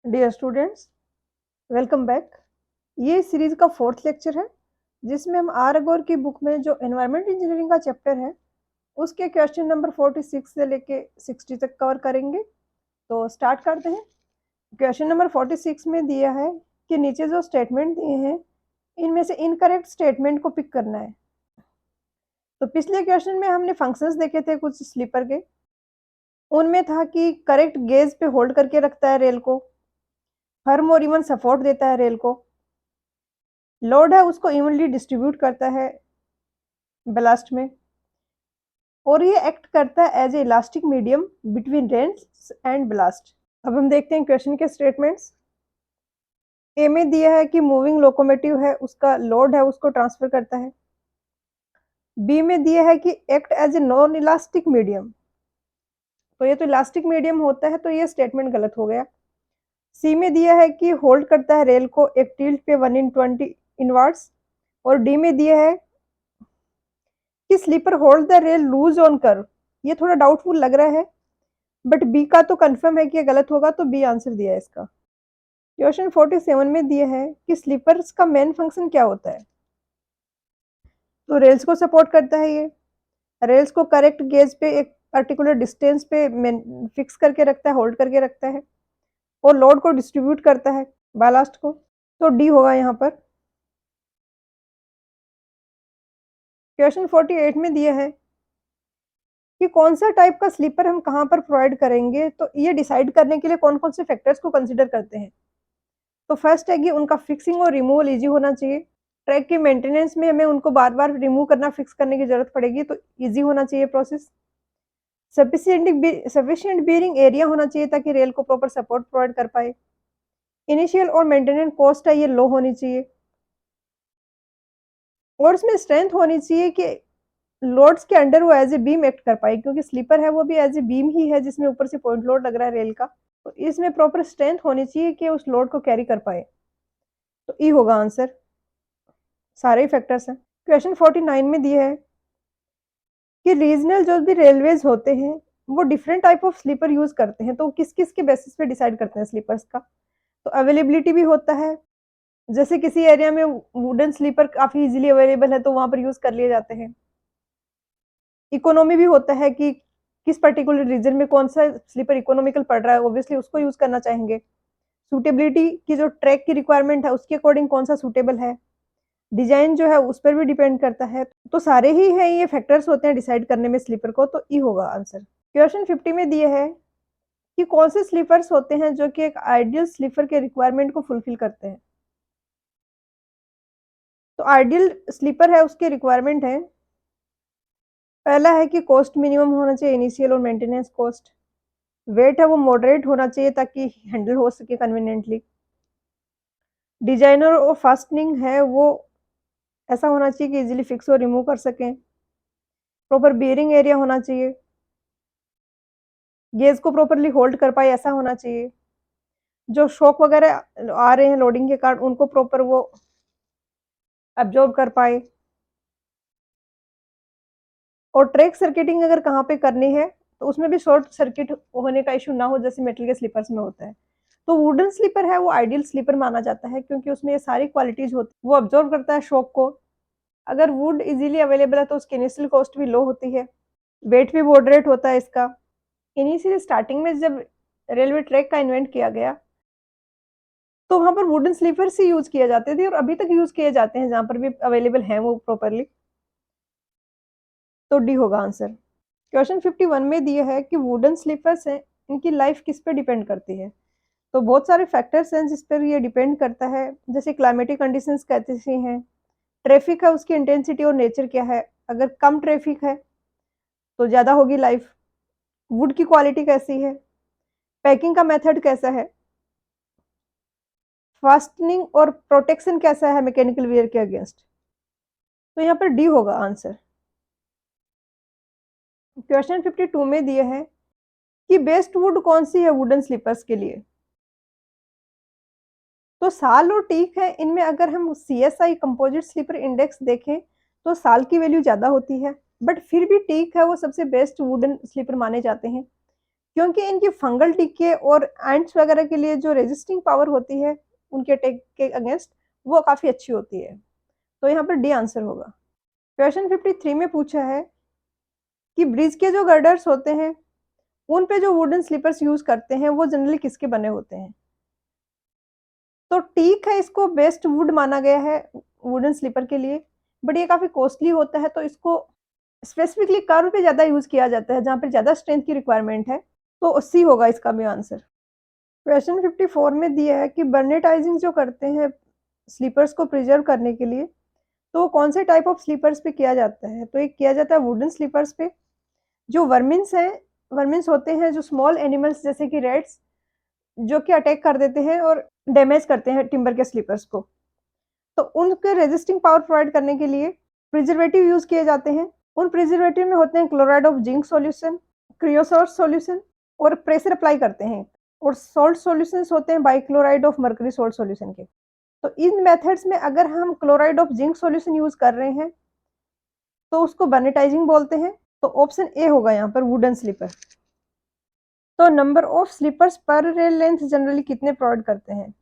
Dear students, welcome back. ये series का fourth lecture है जिसमें हम आर अगोर की बुक में जो एनवायरमेंट इंजीनियरिंग का चैप्टर है उसके क्वेश्चन नंबर 46 से लेके 60 तक कवर करेंगे। तो स्टार्ट करते हैं। क्वेश्चन नंबर 46 में दिया है कि नीचे जो स्टेटमेंट दिए हैं इनमें से इनकरेक्ट स्टेटमेंट को पिक करना है। तो पिछले क्वेश्चन में हमने फंक्शंस देखे थे कुछ स्लीपर के। उनमें था कि करेक्ट गेज पे होल्ड करके रखता है रेल को, फर्म और इवन सपोर्ट देता है रेल को, लोड है उसको इवनली डिस्ट्रीब्यूट करता है बैलास्ट में, और ये एक्ट करता है as a elastic medium between rails and ballast. अब हम देखते हैं क्वेश्चन के स्टेटमेंट्स। ए में दिया है कि मूविंग लोकोमोटिव है उसका लोड है उसको ट्रांसफर करता है। बी में दिया है कि act as a non elastic medium, तो ये तो इलास्टिक मीडियम होता है, तो ये स्टेटमेंट गलत हो गया। सी में दिया है कि होल्ड करता है रेल को एक टिल्ट पे 1/20 इनवर्ड्स, और डी में दिया है कि sleeper hold the rail loose on curve. ये थोड़ा डाउटफुल लग रहा है, बट बी का तो कंफर्म है कि ये गलत होगा, तो बी आंसर दिया है इसका। क्वेश्चन 47 में दिया है कि स्लीपर्स का मेन फंक्शन क्या होता है। तो रेल्स को सपोर्ट करता है, ये रेल्स को करेक्ट गेज पे एक पर्टिकुलर डिस्टेंस पे फिक्स करके रखता है, होल्ड करके रखता है, और लोड को डिस्ट्रीब्यूट करता है बालास्ट को। तो डी होगा यहाँ पर। क्वेश्चन 48 में दिया है कि कौन सा टाइप का स्लीपर हम कहाँ पर प्रोवाइड करेंगे, तो ये डिसाइड करने के लिए कौन कौन से फैक्टर्स को कंसिडर करते हैं। तो फर्स्ट है कि उनका फिक्सिंग और रिमूवल इजी होना चाहिए। ट्रैक की मेंटेनेंस में हमें उनको बार बार रिमूव करना, फिक्स करने की जरूरत पड़ेगी, तो इजी होना चाहिए प्रोसेस। सफिशिएंट बीयरिंग एरिया होना चाहिए ताकि रेल को प्रॉपर सपोर्ट प्रोवाइड कर पाए। इनिशियल और मेंटेनेंस कॉस्ट है ये लो होनी चाहिए, और इसमें स्ट्रेंथ होनी चाहिए कि लोड्स के अंडर वो एज ए बीम एक्ट कर पाए, क्योंकि स्लीपर है वो भी एज ए बीम ही है जिसमें ऊपर से पॉइंट लोड लग रहा है रेल का। तो इसमें प्रॉपर स्ट्रेंथ होनी चाहिए कि उस लोड को कैरी कर पाए, तो ई होगा आंसर। सारे ही फैक्टर्स हैं। क्वेश्चन 49 में दिया है कि रीजनल जो भी रेलवेज होते हैं वो different type of sleeper use करते हैं, तो किस किस के बेसिस पे डिसाइड करते हैं स्लीपर्स का। तो अवेलेबिलिटी भी होता है, जैसे किसी एरिया में वुडन स्लीपर काफी इजीली अवेलेबल है तो वहां पर यूज कर लिए जाते हैं। इकोनॉमी भी होता है कि किस पर्टिकुलर रीजन में कौन सा स्लीपर इकोनॉमिकल पड़ रहा है, ऑब्वियसली उसको यूज करना चाहेंगे। सूटेबिलिटी की जो ट्रैक की रिक्वायरमेंट है उसके अकॉर्डिंग कौन सा सूटेबल है। डिजाइन जो है उस पर भी डिपेंड करता है, तो सारे ही है ये फैक्टर्स होते हैं डिसाइड करने में स्लीपर को, तो ई होगा आंसर। क्वेश्चन 50 में दिए है कि कौन से स्लीपर्स होते हैं जो कि एक आइडियल स्लीपर के रिक्वायरमेंट को फुलफिल करते हैं। तो आइडियल स्लीपर है उसके रिक्वायरमेंट है, पहला है कि कॉस्ट मिनिमम होना चाहिए, इनिशियल और मेंटेनेंस कॉस्ट। वेट है वो मॉडरेट होना चाहिए ताकि हैंडल हो सके कन्वीनियंटली। डिजाइनर और फास्टनिंग है वो ऐसा होना चाहिए कि इजीली फिक्स और रिमूव कर सकें। प्रॉपर बियरिंग एरिया होना चाहिए, गेज को प्रॉपरली होल्ड कर पाए ऐसा होना चाहिए। जो शॉक वगैरह आ रहे हैं लोडिंग के कारण उनको प्रॉपर वो एब्जॉर्ब कर पाए। और ट्रैक सर्किटिंग अगर कहाँ पे करनी है तो उसमें भी शॉर्ट सर्किट होने का इशू ना हो, जैसे मेटल के स्लीपर्स में होता है। तो वुडन स्लीपर है वो आइडियल स्लीपर माना जाता है क्योंकि उसमें ये सारी क्वालिटीज होती है, वो ऑब्जॉर्व करता है शॉक को। अगर वुड इजीली अवेलेबल है तो उसकी इनिशियल कॉस्ट भी लो होती है, वेट भी मॉडरेट होता है इसका। इनिशियली स्टार्टिंग में जब रेलवे ट्रैक का इन्वेंट किया गया तो वहां पर वुडन स्लीपर्स ही यूज किए जाते थे, और अभी तक यूज किए जाते हैं जहां पर भी अवेलेबल है वो प्रॉपरली, तो डी होगा आंसर। क्वेश्चन 51 में दिया है कि वुडन स्लीपर्स हैं इनकी लाइफ किस पे डिपेंड करती है। तो बहुत सारे फैक्टर्स हैं जिस पर ये डिपेंड करता है, जैसे क्लाइमेटिक कंडीशंस कैसी हैं, ट्रैफिक है उसकी इंटेंसिटी और नेचर क्या है। अगर कम ट्रैफिक है तो ज़्यादा होगी लाइफ। वुड की क्वालिटी कैसी है, पैकिंग का मेथड कैसा है, फास्टनिंग और प्रोटेक्शन कैसा है मैकेनिकल वेयर के अगेंस्ट। तो यहाँ पर डी होगा आंसर। क्वेश्चन 52 में दिया है कि बेस्ट वुड कौन सी है वुडन स्लीपर्स के लिए। तो साल और टीक है, इनमें अगर हम CSI कंपोजिट स्लीपर इंडेक्स देखें तो साल की वैल्यू ज़्यादा होती है, बट फिर भी टीक है वो सबसे बेस्ट वुडन स्लीपर माने जाते हैं। क्योंकि इनकी फंगल टिक्के और एंट्स वगैरह के लिए जो रेजिस्टिंग पावर होती है उनके अटैक के अगेंस्ट, वो काफ़ी अच्छी होती है। तो यहाँ पर डी आंसर होगा। क्वेश्चन 53 में पूछा है कि ब्रिज के जो गर्डर्स होते हैं, उन पे जो वुडन स्लीपर्स यूज़ करते हैं, वो जनरली किसके बने होते हैं? तो टीक है, इसको बेस्ट वुड माना गया है वुडन स्लीपर के लिए, बट ये काफ़ी कॉस्टली होता है, तो इसको स्पेसिफिकली कर्व पे ज़्यादा यूज़ किया जाता है, जहाँ पे ज़्यादा स्ट्रेंथ की रिक्वायरमेंट है, तो सी होगा इसका भी आंसर। क्वेश्चन 54 में दिया है कि बर्नेटाइजिंग जो करते हैं स्लीपर्स को प्रिजर्व करने के लिए, तो वो कौन से टाइप ऑफ स्लीपर्स पे किया जाता है? तो एक किया जाता है वुडन स्लीपर्स पे, जो वर्मिन्स हैं, वर्मिन्स होते हैं जो स्मॉल एनिमल्स जैसे कि रैट्स, जो कि अटैक कर देते हैं और डैमेज करते हैं टिम्बर के स्लीपर्स को। तो उनके रेजिस्टिंग पावर प्रोवाइड करने के लिए प्रिजर्वेटिव यूज़ किए जाते हैं। उन प्रिजर्वेटिव में होते हैं chloride of zinc solution, creosote solution और प्रेशर अप्लाई करते हैं, और सॉल्ट सॉल्यूशंस होते हैं bichloride of mercury salt solution के। तो इन मेथड्स में अगर हम chloride of zinc solution use कर रहे हैं, तो उसको बर्नेटाइजिंग बोलते हैं। तो ऑप्शन ए होगा यहाँ पर वुडन स्लीपर। तो नंबर ऑफ स्लीपर्स पर रेल लेंथ जनरली कितने प्रोवाइड करते हैं?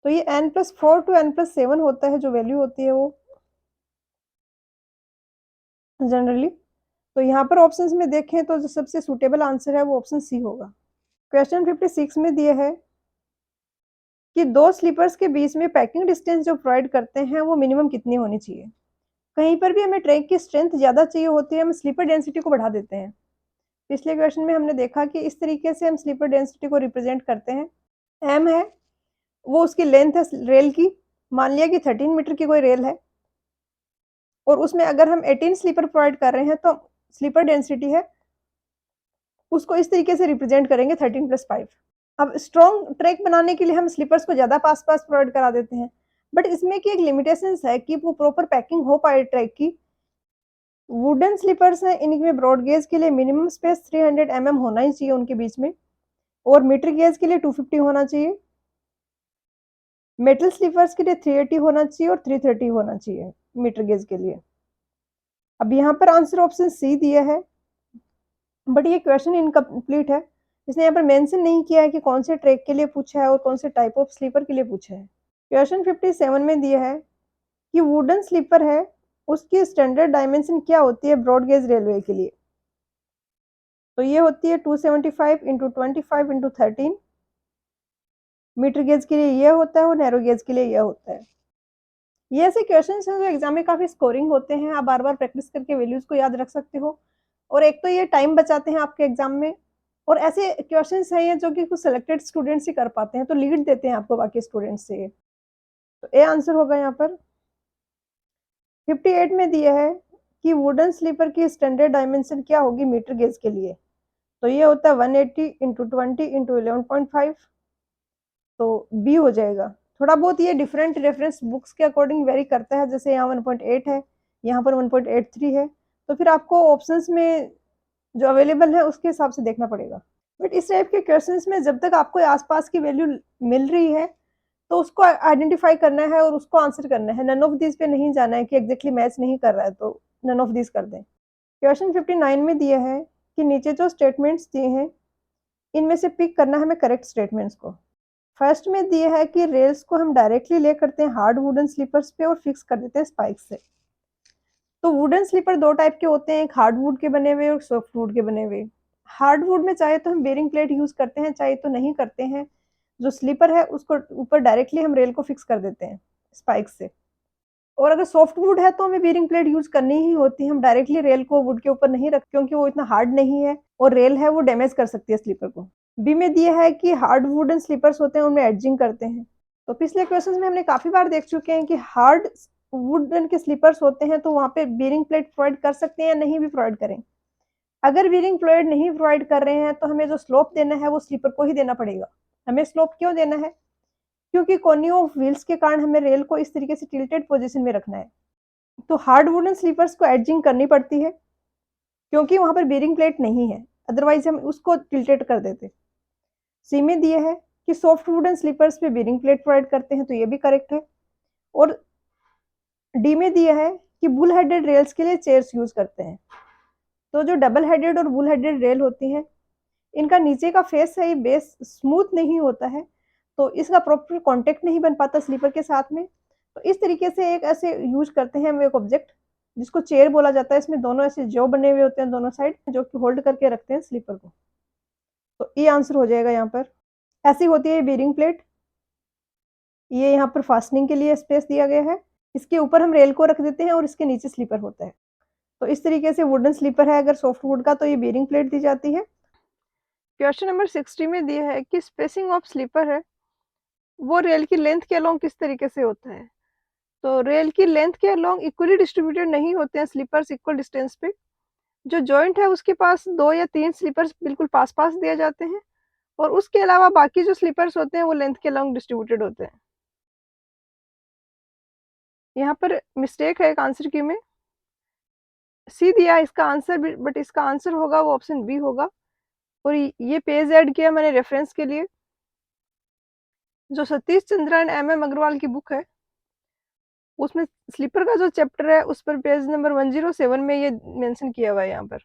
तो ये n+4 टू n+7 होता है, जो वैल्यू होती है वो जनरली। तो यहाँ पर ऑप्शंस में देखें तो जो सबसे सूटेबल आंसर है वो ऑप्शन सी होगा। क्वेश्चन 56 में दिया है कि दो स्लीपर्स के बीच में पैकिंग डिस्टेंस जो प्रोवाइड करते हैं वो मिनिमम कितनी होनी चाहिए? कहीं पर भी हमें ट्रैक की स्ट्रेंथ ज़्यादा चाहिए होती है, हम स्लीपर डेंसिटी को बढ़ा देते हैं। पिछले क्वेश्चन में हमने देखा कि इस तरीके से हम स्लीपर डेंसिटी को रिप्रेजेंट करते हैं। एम है, वो उसकी लेंथ है रेल की। मान लिया कि 13 मीटर की कोई रेल है और उसमें अगर हम 18 स्लीपर प्रोवाइड कर रहे हैं, तो स्लीपर डेंसिटी है, उसको इस तरीके से रिप्रेजेंट करेंगे 13+5। अब स्ट्रॉन्ग ट्रैक बनाने के लिए हम स्लीपर्स को ज़्यादा पास-पास प्रोवाइड करा देते हैं, बट इसमें की एक लिमिटेशंस है कि वो प्रॉपर पैकिंग हो पाए ट्रैक की। वुडन स्लीपर्स हैं, इनमें ब्रॉड गेज के लिए मिनिमम स्पेस 300 होना ही चाहिए उनके बीच में, और मीटर गेज के लिए 250 होना चाहिए। मेटल स्लीपर्स के लिए 380 होना चाहिए और 330 होना चाहिए मीटर गेज के लिए। अब यहाँ पर आंसर ऑप्शन सी दिया है, बट ये क्वेश्चन इनकम्प्लीट है। इसने यहाँ पर मेंशन नहीं किया है कि कौन से ट्रैक के लिए पूछा है और कौन से टाइप ऑफ स्लीपर के लिए पूछा है। क्वेश्चन 57 में दिया है कि वुडन स्लीपर है, उसकी स्टैंडर्ड डायमेंशन क्या होती है ब्रॉड गेज रेलवे के लिए? तो ये होती है 275 × 25 × 13। मीटर गेज के लिए ये होता है और नैरो गेज के लिए ये होता है। ये ऐसे क्वेश्चंस हैं जो एग्जाम में काफ़ी स्कोरिंग होते हैं, आप बार-बार प्रैक्टिस करके वैल्यूज़ को याद रख सकते हो, और एक तो ये टाइम बचाते हैं आपके एग्जाम में, और ऐसे क्वेश्चंस हैं ये जो कि कुछ सिलेक्टेड स्टूडेंट्स ही कर पाते हैं, तो लीड देते हैं आपको बाकी स्टूडेंट्स से ये। तो ए आंसर होगा यहाँ पर। 58 में दिया है कि वुडन स्लीपर की स्टैंडर्ड डायमेंशन क्या होगी मीटर गेज के लिए? तो ये होता है 180 × 20 × 11.5, तो बी हो जाएगा। थोड़ा बहुत ये डिफरेंट रेफरेंस बुक्स के अकॉर्डिंग वेरी करता है, जैसे यहाँ 1.8 है, यहाँ पर 1.83 है, तो फिर आपको ऑप्शंस में जो अवेलेबल है उसके हिसाब से देखना पड़ेगा। बट इस टाइप के क्वेश्चंस में जब तक आपको आसपास की वैल्यू मिल रही है, तो उसको आइडेंटिफाई करना है और उसको आंसर करना है। नन ऑफ दिस पे नहीं जाना है कि एग्जैक्टली मैच नहीं कर रहा है तो नन ऑफ दिस कर दें। क्वेश्चन 59 में दिया है कि नीचे जो स्टेटमेंट्स दिए हैं, इनमें से पिक करना है हमें करेक्ट स्टेटमेंट्स को। फर्स्ट में दिया है कि रेल्स को हम डायरेक्टली ले करते हैं हार्ड वुडन स्लीपर्स पे और फिक्स कर देते हैं स्पाइक से। तो वुडन स्लीपर दो टाइप के होते हैं, एक हार्ड वुड के बने हुए और सॉफ्ट वुड के बने हुए। हार्ड वुड में चाहे तो हम बेरिंग प्लेट यूज करते हैं, चाहे तो नहीं करते हैं। जो स्लीपर है उसको ऊपर डायरेक्टली हम रेल को फिक्स कर देते हैं स्पाइक से। और अगर सॉफ्ट वुड है तो हमें बेरिंग प्लेट यूज करनी ही होती है, हम डायरेक्टली रेल को वुड के ऊपर नहीं रखते, क्योंकि वो इतना हार्ड नहीं है और रेल है वो डैमेज कर सकती है स्लीपर को। बी में दिया है कि हार्ड वुडन स्लीपर्स होते हैं उनमें एडजिंग करते हैं। तो पिछले क्वेश्चंस में हमने काफी बार देख चुके हैं कि हार्ड वुडन के स्लीपर्स होते हैं तो वहां पे बेरिंग प्लेट प्रोवाइड कर सकते हैं या नहीं भी प्रोवाइड करें। अगर बेरिंग प्लेट नहीं प्रोवाइड कर रहे हैं तो हमें जो स्लोप देना है वो स्लीपर को ही देना पड़ेगा। हमें स्लोप क्यों देना है? क्योंकि कोनी ऑफ व्हील्स के कारण हमें रेल को इस तरीके से टिल्टेड पोजीशन में रखना है। तो हार्ड वुडन स्लीपर्स को एडजिंग करनी पड़ती है क्योंकि वहां पर बेरिंग प्लेट नहीं है, अदरवाइज हम उसको टिल्टेड कर देते। सी में दिया है कि सॉफ्ट वुडन स्लीपर्स पे बेरिंग प्लेट प्रोवाइड करते हैं, तो ये भी करेक्ट है। और डी में दिया है कि बुल हेडेड रेल्स के लिए चेयर्स यूज करते हैं, तो जो डबल हेडेड और बुल हेडेड रेल होती हैं, इनका नीचे का फेस है, ये बेस स्मूथ नहीं होता है, तो इसका प्रॉपर कॉन्टैक्ट नहीं बन पाता स्लीपर के साथ में। तो इस तरीके से एक ऐसे यूज़ करते हैं हम एक ऑब्जेक्ट, जिसको चेयर बोला जाता है। इसमें दोनों ऐसे जॉ बने हुए होते हैं दोनों साइड, जो कि होल्ड करके रखते हैं स्लीपर को। तो ये आंसर हो जाएगा यहाँ पर। ऐसी होती है ये बेयरिंग प्लेट। ये यहाँ पर फास्टनिंग के लिए स्पेस दिया गया है। इसके ऊपर हम रेल को रख देते हैं और इसके नीचे स्लीपर होता है। तो इस तरीके से वुडन स्लीपर है, अगर सॉफ्ट वुड का तो ये बेयरिंग प्लेट दी जाती है। क्वेश्चन नंबर 60 में दिया है कि स्पेसिंग ऑफ स्लीपर है, वो रेल की लेंथ के अलोंग किस तरीके से होता है। तो रेल की लेंथ के अलोंग इक्वली डिस्ट्रीब्यूटेड नहीं होते हैं स्लीपर्स इक्वल डिस्टेंस पे। जो जॉइंट है उसके पास 2 या 3 स्लीपर्स बिल्कुल पास-पास दिए जाते हैं, और उसके अलावा बाकी जो स्लीपर्स होते हैं वो लेंथ के अलोंग डिस्ट्रीब्यूटेड होते हैं। यहाँ पर मिस्टेक है एक आंसर की में। सी दिया है इसका आंसर, बट इसका आंसर होगा वो ऑप्शन बी होगा। और ये पेज ऐड किया मैंने रेफरेंस के लिए, जो सतीश चंद्रा एंड एम अग्रवाल की बुक है, उसमें स्लीपर का जो चैप्टर है उस पर पेज नंबर 107 में ये मेंशन किया हुआ है यहाँ पर।